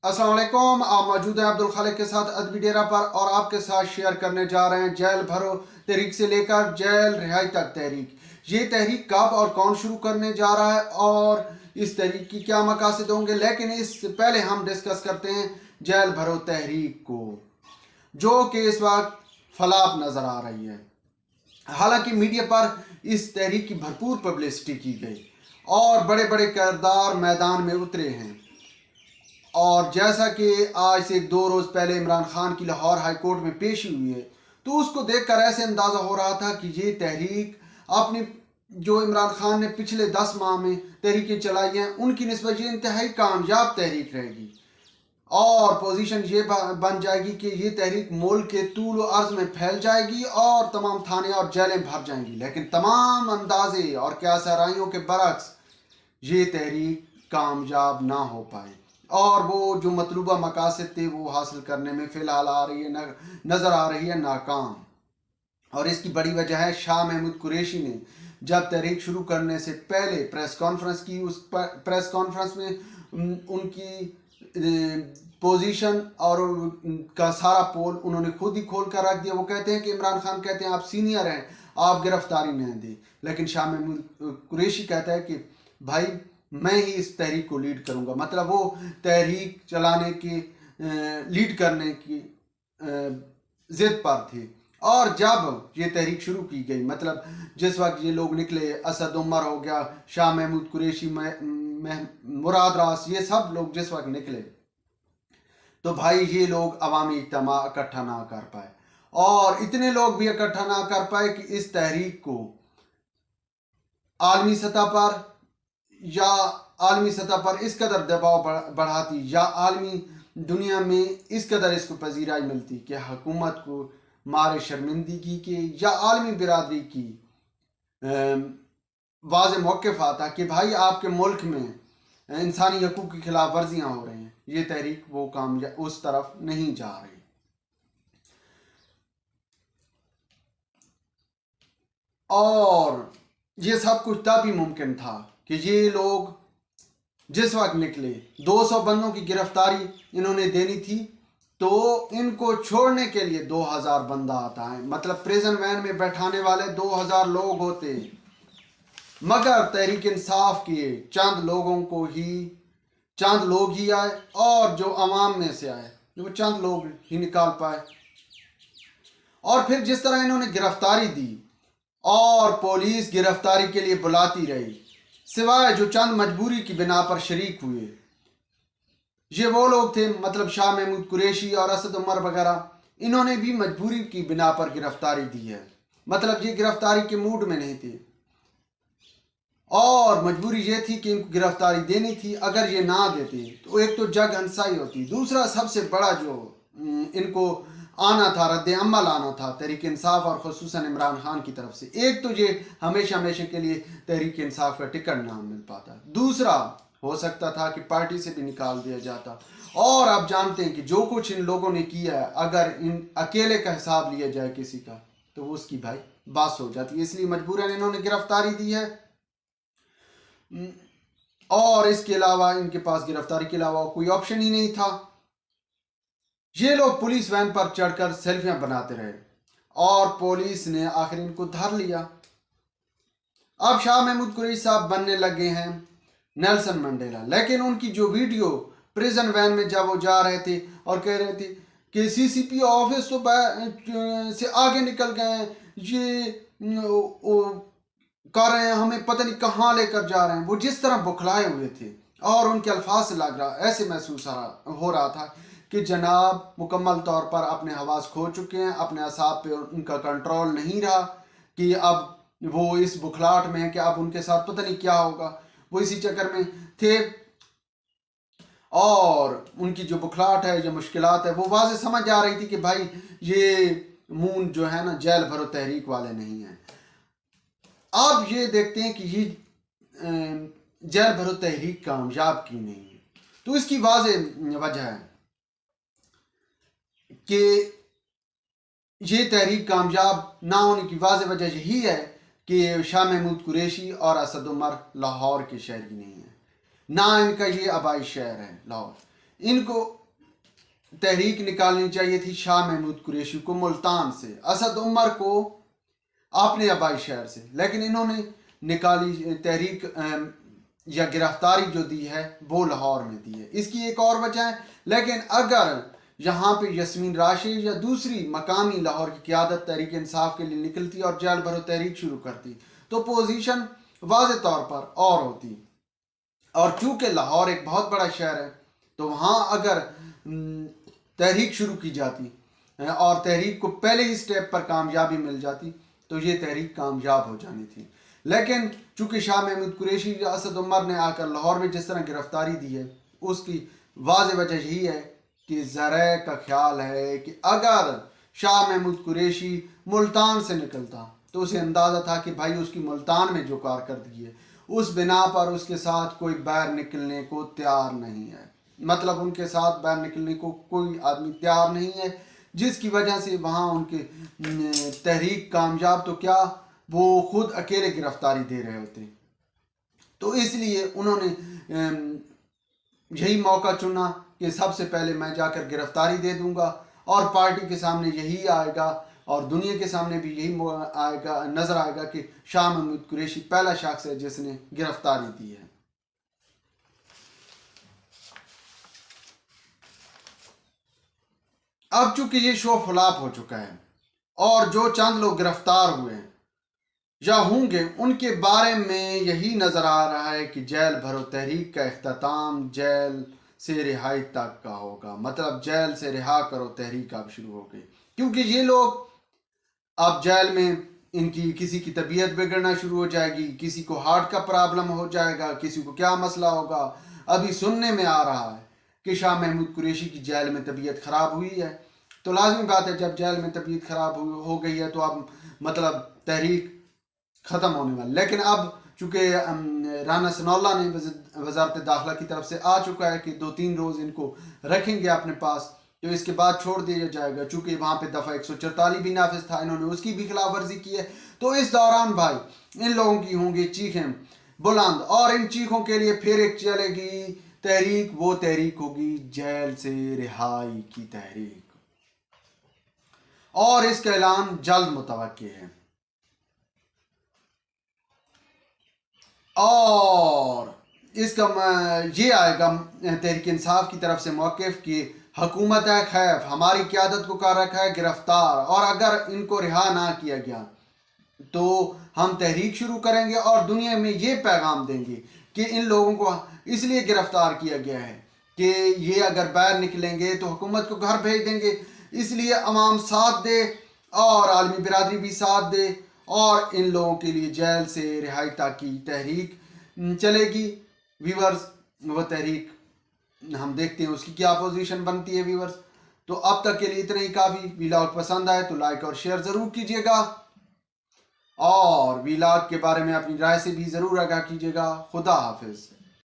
अस्सलाम वालेकुम। आप मौजूद हैं अब्दुल खालिक के साथ अदबी डेरा पर और आपके साथ शेयर करने जा रहे हैं जेल भरो तहरीक से लेकर जेल रिहाई तक तहरीक। ये तहरीक कब और कौन शुरू करने जा रहा है और इस तहरीक की क्या मकासद होंगे, लेकिन इससे पहले हम डिस्कस करते हैं जेल भरो तहरीक को, जो कि इस वक्त फलाप नज़र आ रही है। हालांकि मीडिया पर इस तहरीक की भरपूर पब्लिसिटी की गई और बड़े बड़े किरदार मैदान में उतरे हैं। और जैसा कि आज से 2 रोज़ पहले इमरान खान की लाहौर हाई कोर्ट में पेशी हुई है, तो उसको देखकर ऐसे अंदाज़ा हो रहा था कि ये तहरीक अपनी जो इमरान खान ने पिछले 10 माह में तहरीकें चलाई हैं उनकी निस्बत ये इंतहाई कामयाब तहरीक रहेगी और पोजीशन ये बन जाएगी कि ये तहरीक मुल्क के तूल व अर्ज़ में फैल जाएगी और तमाम थाने और जेलें भर जाएंगी। लेकिन तमाम अंदाजे और क्या सराइयों के बरक्स ये तहरीक कामयाब ना हो पाई और वो जो मतलूबा मकासद थे वो हासिल करने में फ़िलहाल नज़र आ रही है नाकाम। और इसकी बड़ी वजह है शाह महमूद कुरैशी ने जब तहरीक शुरू करने से पहले प्रेस कॉन्फ्रेंस की, उस प्रेस कॉन्फ्रेंस में उनकी पोजीशन और का सारा पोल उन्होंने खुद ही खोल कर रख दिया। वो कहते हैं कि इमरान खान कहते हैं आप सीनियर हैं, आप गिरफ्तारी नहीं दें, लेकिन शाह महमूद कुरैशी कहता है कि भाई मैं ही इस तहरीक को लीड करूंगा। मतलब वो तहरीक चलाने की लीड करने की ज़िद पर थे। और जब ये तहरीक शुरू की गई, मतलब जिस वक्त ये लोग निकले, असद उमर हो गया, शाह महमूद कुरैशी, मुराद रास, ये सब लोग जिस वक्त निकले तो भाई ये लोग अवामी इज्तिमा इकट्ठा ना कर पाए और इतने लोग भी इकट्ठा ना कर पाए कि इस तहरीक को आलमी सतह पर इस कदर दबाव बढ़ाती या आलमी दुनिया में इस कदर इसको पजीराई मिलती कि हुकूमत को मारे शर्मिंदगी के या आलमी बिरादरी की वाज़े मौक़िफ़ आता कि भाई आपके मुल्क में इंसानी हकूक़ की खिलाफ वर्जियाँ हो रही हैं। ये तहरीक वो कामयाब उस तरफ नहीं जा रही। और ये सब कुछ तब ही मुमकिन था कि ये लोग जिस वक्त निकले 200 बंदों की गिरफ्तारी इन्होंने देनी थी, तो इनको छोड़ने के लिए 2000 बंदा आता है, मतलब प्रिजन वैन में बैठाने वाले 2000 लोग होते, मगर तहरीक इंसाफ के चंद लोग ही आए और जो अवाम में से आए वो चंद लोग ही निकाल पाए। और फिर जिस तरह इन्होंने गिरफ्तारी दी और पुलिस गिरफ्तारी के लिए बुलाती रही, सिवाय जो चंद मजबूरी की बिना पर शरीक हुए, ये वो लोग थे, मतलब शाह महमूद कुरैशी और असद उमर वगैरह, इन्होंने भी मजबूरी की बिना पर गिरफ्तारी दी है। मतलब ये गिरफ्तारी के मूड में नहीं थे और मजबूरी ये थी कि इनको गिरफ्तारी देनी थी। अगर ये ना देते तो एक तो जग हंसाई होती, दूसरा सबसे बड़ा जो इनको आना था, रद्द अमल आना था तहरीक इंसाफ और ख़ुसूसन इमरान खान की तरफ से। एक तो ये हमेशा के लिए तहरीक इंसाफ का टिकट ना मिल पाता, दूसरा हो सकता था कि पार्टी से भी निकाल दिया जाता। और आप जानते हैं कि जो कुछ इन लोगों ने किया है, अगर इन अकेले का हिसाब लिया जाए किसी का तो वो उसकी भाई बात हो जाती है। इसलिए मजबूरन इन्होंने गिरफ्तारी दी है और इसके अलावा इनके पास गिरफ्तारी के अलावा कोई ऑप्शन ही नहीं था। ये लोग पुलिस वैन पर चढ़कर सेल्फियां बनाते रहे और पुलिस ने आखिर इनको धर लिया। अब शाह महमूद कुरैशी साहब बनने लगे हैं नेल्सन मंडेला, लेकिन उनकी जो वीडियो प्रिजन वैन में जब वो जा रहे थे और कह रहे थे कि सीसीपी ऑफिस तो से आगे निकल गए हैं, ये कर रहे हैं, हमें पता नहीं कहाँ लेकर जा रहे हैं, वो जिस तरह बुखलाए हुए थे और उनके अल्फाज से लग रहा, ऐसे महसूस हो रहा था कि जनाब मुकम्मल तौर पर अपने हवास खो चुके हैं, अपने असाब पे उनका कंट्रोल नहीं रहा कि अब वो इस बुखलाहट में है कि अब उनके साथ पता नहीं क्या होगा, वो इसी चक्कर में थे। और उनकी जो बुखलाहट है, जो मुश्किलात है, वो वाज़े समझ आ रही थी कि भाई ये मून जो है ना जेल भरो तहरीक वाले नहीं हैं। अब ये देखते हैं कि ये जेल भरो तहरीक कामयाब क्यों नहीं है। तो इसकी वाज़े वजह है कि ये तहरीक कामयाब ना होने की वाज़े वजह यही है कि शाह महमूद कुरैशी और असद उमर लाहौर के शहरी नहीं हैं, ना इनका ये आबाई शहर है लाहौर। इनको तहरीक निकालनी चाहिए थी शाह महमूद कुरैशी को मुल्तान से, असद उमर को अपने आबाई शहर से, लेकिन इन्होंने निकाली तहरीक या गिरफ्तारी जो दी है वो लाहौर में दी है। इसकी एक और वजह है, लेकिन अगर यहाँ पे यास्मीन राशिद या दूसरी मकामी लाहौर की क़यादत तहरीक इंसाफ के लिए निकलती और जेल भरो तहरीक शुरू करती तो पोजीशन वाज़े तौर पर और होती। और चूँकि लाहौर एक बहुत बड़ा शहर है तो वहाँ अगर तहरीक शुरू की जाती और तहरीक को पहले ही स्टेप पर कामयाबी मिल जाती तो ये तहरीक कामयाब हो जानी थी। लेकिन चूँकि शाह महमूद कुरैशी या असद उमर ने आकर लाहौर में जिस तरह गिरफ्तारी दी है उसकी वाज़ेह वजह यही है कि ज़राए का ख्याल है कि अगर शाह महमूद कुरैशी मुल्तान से निकलता तो उसे अंदाज़ा था कि भाई उसकी मुल्तान में जो कारकर्दगी है उस बिना पर उसके साथ कोई बैर निकलने को तैयार नहीं है, मतलब उनके साथ बैर निकलने को कोई आदमी तैयार नहीं है, जिसकी वजह से वहाँ उनके तहरीक कामयाब तो क्या वो खुद अकेले गिरफ्तारी दे रहे होते। तो इसलिए उन्होंने यही मौका चुना कि सबसे पहले मैं जाकर गिरफ्तारी दे दूंगा और पार्टी के सामने यही आएगा और दुनिया के सामने भी यही आएगा, नज़र आएगा कि शाह महमूद कुरैशी पहला शख्स है जिसने गिरफ्तारी दी है। अब चूंकि ये शो फ्लॉप हो चुका है और जो चंद लोग गिरफ्तार हुए हैं या होंगे उनके बारे में यही नज़र आ रहा है कि जेल भरो तहरीक का इख्तिताम जेल से रिहाई तक का होगा, मतलब जेल से रिहा करो तहरीक अब शुरू हो गई, क्योंकि ये लोग अब जेल में इनकी किसी की तबीयत बिगड़ना शुरू हो जाएगी, किसी को हार्ट का प्रॉब्लम हो जाएगा, किसी को क्या मसला होगा। अभी सुनने में आ रहा है कि शाह महमूद कुरैशी की जेल में तबीयत ख़राब हुई है, तो लाजमी बात है जब जेल में तबीयत ख़राब हो गई है तो अब मतलब तहरीक ख़त्म होने वाली। लेकिन अब चूँकि राना सनाउल्लाह ने वज़ारत दाखिला की तरफ से आ चुका है कि 2-3 रोज़ इनको रखेंगे अपने पास, तो इसके बाद छोड़ दिया जाएगा। चूँकि वहाँ पे दफ़ा 144 भी नाफिज था, इन्होंने उसकी भी खिलाफ वर्जी की है। तो इस दौरान भाई इन लोगों की होंगी चीखें बुलंद और इन चीखों के लिए फिर एक चलेगी तहरीक, वो तहरीक होगी जेल से रिहाई की तहरीक, और इसका ऐलान जल्द मुतवक्की है। और इसका ये आएगा तहरीक इंसाफ की तरफ से मौक़िफ़ की हुकूमत है खैफ, हमारी क़यादत को कर रखा है गिरफ्तार, और अगर इनको रिहा ना किया गया तो हम तहरीक शुरू करेंगे और दुनिया में ये पैगाम देंगे कि इन लोगों को इसलिए गिरफ्तार किया गया है कि ये अगर बाहर निकलेंगे तो हुकूमत को घर भेज देंगे, इसलिए अवाम साथ दे और आलमी बिरादरी भी साथ दे और इन लोगों के लिए जेल से रिहाई तक की तहरीक चलेगी। व्यूअर्स, वो तहरीक हम देखते हैं उसकी क्या पोजीशन बनती है व्यूअर्स। तो अब तक के लिए इतना ही काफ़ी। वीलॉग पसंद आए तो लाइक और शेयर ज़रूर कीजिएगा और वीलॉग के बारे में अपनी राय से भी ज़रूर आगाह कीजिएगा। खुदा हाफिज़।